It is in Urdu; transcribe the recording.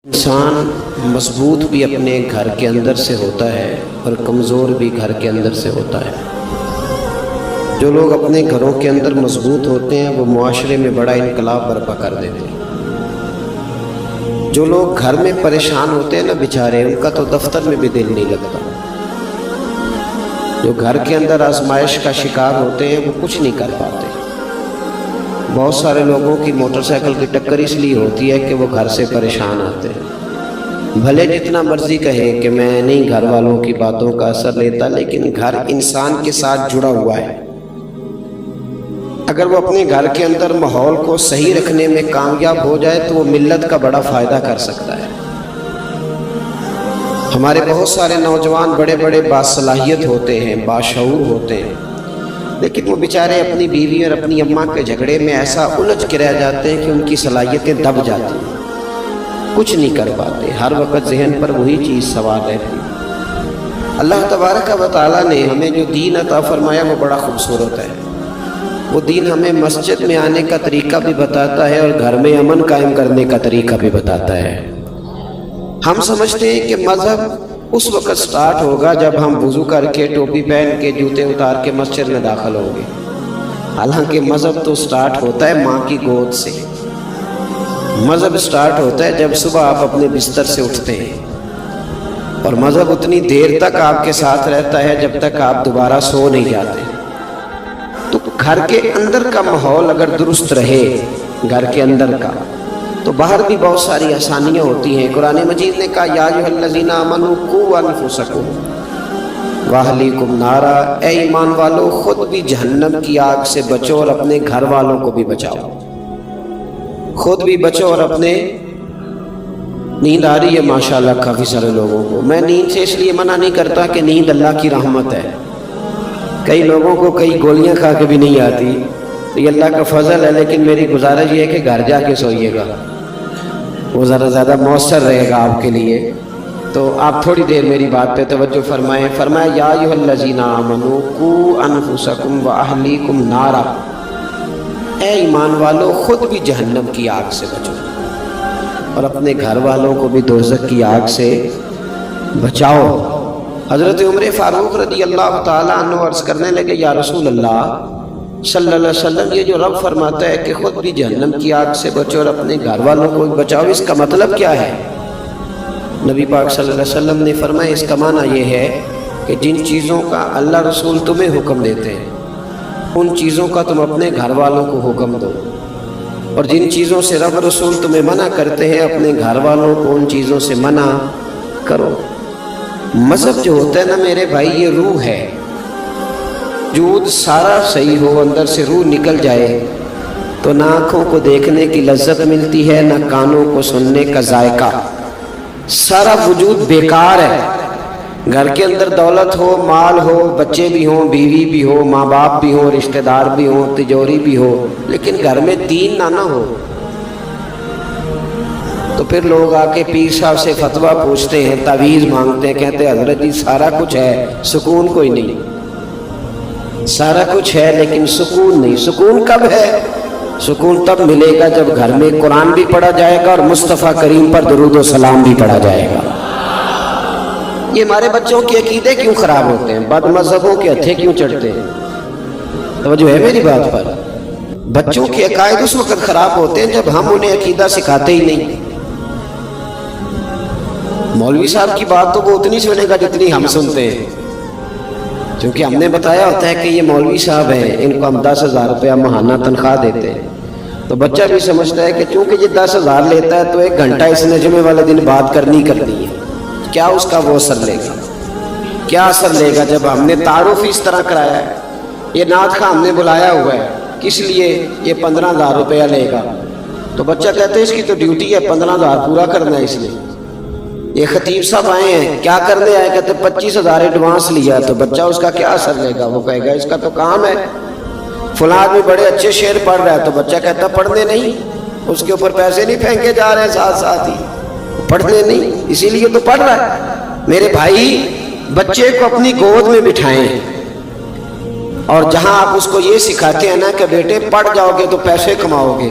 انسان مضبوط بھی اپنے گھر کے اندر سے ہوتا ہے اور کمزور بھی گھر کے اندر سے ہوتا ہے۔ جو لوگ اپنے گھروں کے اندر مضبوط ہوتے ہیں وہ معاشرے میں بڑا انقلاب برپا کر دیتے ہیں۔ جو لوگ گھر میں پریشان ہوتے ہیں نا بیچارے، ان کا تو دفتر میں بھی دل نہیں لگتا۔ جو گھر کے اندر آزمائش کا شکار ہوتے ہیں وہ کچھ نہیں کر پاتے۔ بہت سارے لوگوں کی موٹر سائیکل کی ٹکر اس لیے ہوتی ہے کہ وہ گھر سے پریشان آتے ہیں۔ بھلے جتنا مرضی کہیں کہ میں نہیں گھر والوں کی باتوں کا اثر لیتا، لیکن گھر انسان کے ساتھ جڑا ہوا ہے۔ اگر وہ اپنے گھر کے اندر ماحول کو صحیح رکھنے میں کامیاب ہو جائے تو وہ ملت کا بڑا فائدہ کر سکتا ہے۔ ہمارے بہت سارے نوجوان بڑے بڑے باصلاحیت ہوتے ہیں، باشعور ہوتے ہیں، لیکن وہ بیچارے اپنی بیوی اور اپنی اماں کے جھگڑے میں ایسا الجھ کے رہ جاتے ہیں کہ ان کی صلاحیتیں دب جاتی ہیں، کچھ نہیں کر پاتے۔ ہر وقت ذہن پر وہی چیز سوار رہتی ہے۔ اللہ تبارک و تعالیٰ نے ہمیں جو دین عطا فرمایا وہ بڑا خوبصورت ہے۔ وہ دین ہمیں مسجد میں آنے کا طریقہ بھی بتاتا ہے اور گھر میں امن قائم کرنے کا طریقہ بھی بتاتا ہے۔ ہم سمجھتے ہیں کہ مذہب اس وقت سٹارٹ ہوگا جب ہم وضو کر کے ٹوپی پہن کے جوتے اتار کے مسجد میں داخل ہوں گے، حالانکہ مذہب تو سٹارٹ ہوتا ہے ماں کی گود سے۔ مذہب سٹارٹ ہوتا ہے جب صبح آپ اپنے بستر سے اٹھتے ہیں، اور مذہب اتنی دیر تک آپ کے ساتھ رہتا ہے جب تک آپ دوبارہ سو نہیں جاتے۔ تو گھر کے اندر کا ماحول اگر درست رہے، گھر کے اندر کا، تو باہر بھی بہت ساری آسانیاں ہوتی ہیں۔ قرآن مجید نے کہا یا ایھا الذین آمنوا قوا انفسکم واہلیکم نارا، اے ایمان والو خود بھی جہنم کی آگ سے بچو اور اپنے گھر والوں کو بھی بچاؤ۔ خود بھی بچو اور اپنے… نیند آ رہی ہے ماشاءاللہ کافی سارے لوگوں کو۔ میں نیند سے اس لیے منع نہیں کرتا کہ نیند اللہ کی رحمت ہے۔ کئی لوگوں کو کئی گولیاں کھا کے بھی نہیں آتی، تو یہ اللہ کا فضل ہے، لیکن میری گزارش یہ ہے کہ گھر جا کے سوئیے گا، وہ ذرا زیادہ مؤثر رہے گا آپ کے لیے۔ تو آپ تھوڑی دیر میری بات پہ توجہ فرمائیں۔ فرمایا یا ایھا الذین آمنوا قوا انفسکم واہلیکم نارا، اے ایمان والو خود بھی جہنم کی آگ سے بچو اور اپنے گھر والوں کو بھی دوزخ کی آگ سے بچاؤ۔ حضرت عمر فاروق رضی اللہ تعالیٰ عنہ عرض کرنے لگے یا رسول اللہ صلی اللہ علیہ وسلم، یہ جو رب فرماتا ہے کہ خود بھی جہنم کی آگ سے بچو اور اپنے گھر والوں کو بچاؤ، اس کا مطلب کیا ہے؟ نبی پاک صلی اللہ علیہ وسلم نے فرمایا اس کا معنی یہ ہے کہ جن چیزوں کا اللہ رسول تمہیں حکم دیتے ہیں ان چیزوں کا تم اپنے گھر والوں کو حکم دو، اور جن چیزوں سے رب رسول تمہیں منع کرتے ہیں اپنے گھر والوں کو ان چیزوں سے منع کرو۔ مذہب جو ہوتا ہے نا میرے بھائی، یہ روح ہے۔ وجود سارا صحیح ہو، اندر سے روح نکل جائے تو نہ آنکھوں کو دیکھنے کی لذت ملتی ہے، نہ کانوں کو سننے کا ذائقہ، سارا وجود بیکار ہے۔ گھر کے اندر دولت ہو، مال ہو، بچے بھی ہوں، بیوی بھی ہو، ماں باپ بھی ہوں، رشتہ دار بھی ہوں، تجوری بھی ہو، لیکن گھر میں دین نہ ہو تو پھر لوگ آ کے پیر صاحب سے فتویٰ پوچھتے ہیں، تعویذ مانگتے ہیں، کہتے ہیں حضرت جی سارا کچھ ہے سکون کوئی نہیں۔ سارا کچھ ہے لیکن سکون نہیں۔ سکون کب ہے؟ سکون تب ملے گا جب گھر میں قرآن بھی پڑھا جائے گا اور مصطفیٰ کریم پر درود و سلام بھی پڑھا جائے گا۔ یہ ہمارے بچوں کے عقیدے کیوں خراب ہوتے ہیں؟ بد مذہبوں کے ہتھے کیوں چڑھتے ہیں؟ توجہ ہے میری بات پر؟ بچوں کے عقائد اس وقت خراب ہوتے ہیں جب ہم انہیں عقیدہ سکھاتے ہی نہیں۔ مولوی صاحب کی بات تو وہ اتنی سنے گا جتنی ہم سنتے ہیں، کیونکہ ہم نے بتایا ہوتا ہے کہ یہ مولوی صاحب ہیں، ان کو ہم 10,000 روپیہ ماہانہ تنخواہ دیتے ہیں، تو بچہ بھی سمجھتا ہے کہ چونکہ یہ 10,000 لیتا ہے تو 1 گھنٹہ اس نے جمعے والے دن بات کرنی ہے۔ کیا اس کا وہ اثر لے گا؟ کیا اثر لے گا جب ہم نے تعارف اس طرح کرایا ہے؟ یہ نعت خواہ ہم نے بلایا ہوا ہے، کس لیے؟ یہ 15,000 روپیہ لے گا، تو بچہ کہتے ہیں اس کی تو ڈیوٹی ہے 15,000 پورا کرنا ہے اس نے۔ یہ خطیب صاحب آئے ہیں، کیا کرنے آئے؟ کہتے 25,000 ایڈوانس لیا، تو بچہ اس کا کیا اثر لے گا؟ وہ کہے گا اس کا تو کام ہے، فلاں آدمی بڑے اچھے شعر پڑھ رہا ہے، تو بچہ کہتا پڑھنے نہیں، اس کے اوپر پیسے نہیں پھینکے جا رہے ہیں، ساتھ ساتھ ہی پڑھنے نہیں، اسی لیے تو پڑھ رہا ہے۔ میرے بھائی بچے کو اپنی گود میں بٹھائیں، اور جہاں آپ اس کو یہ سکھاتے ہیں نا کہ بیٹے پڑھ جاؤ گے تو پیسے کماؤ گے،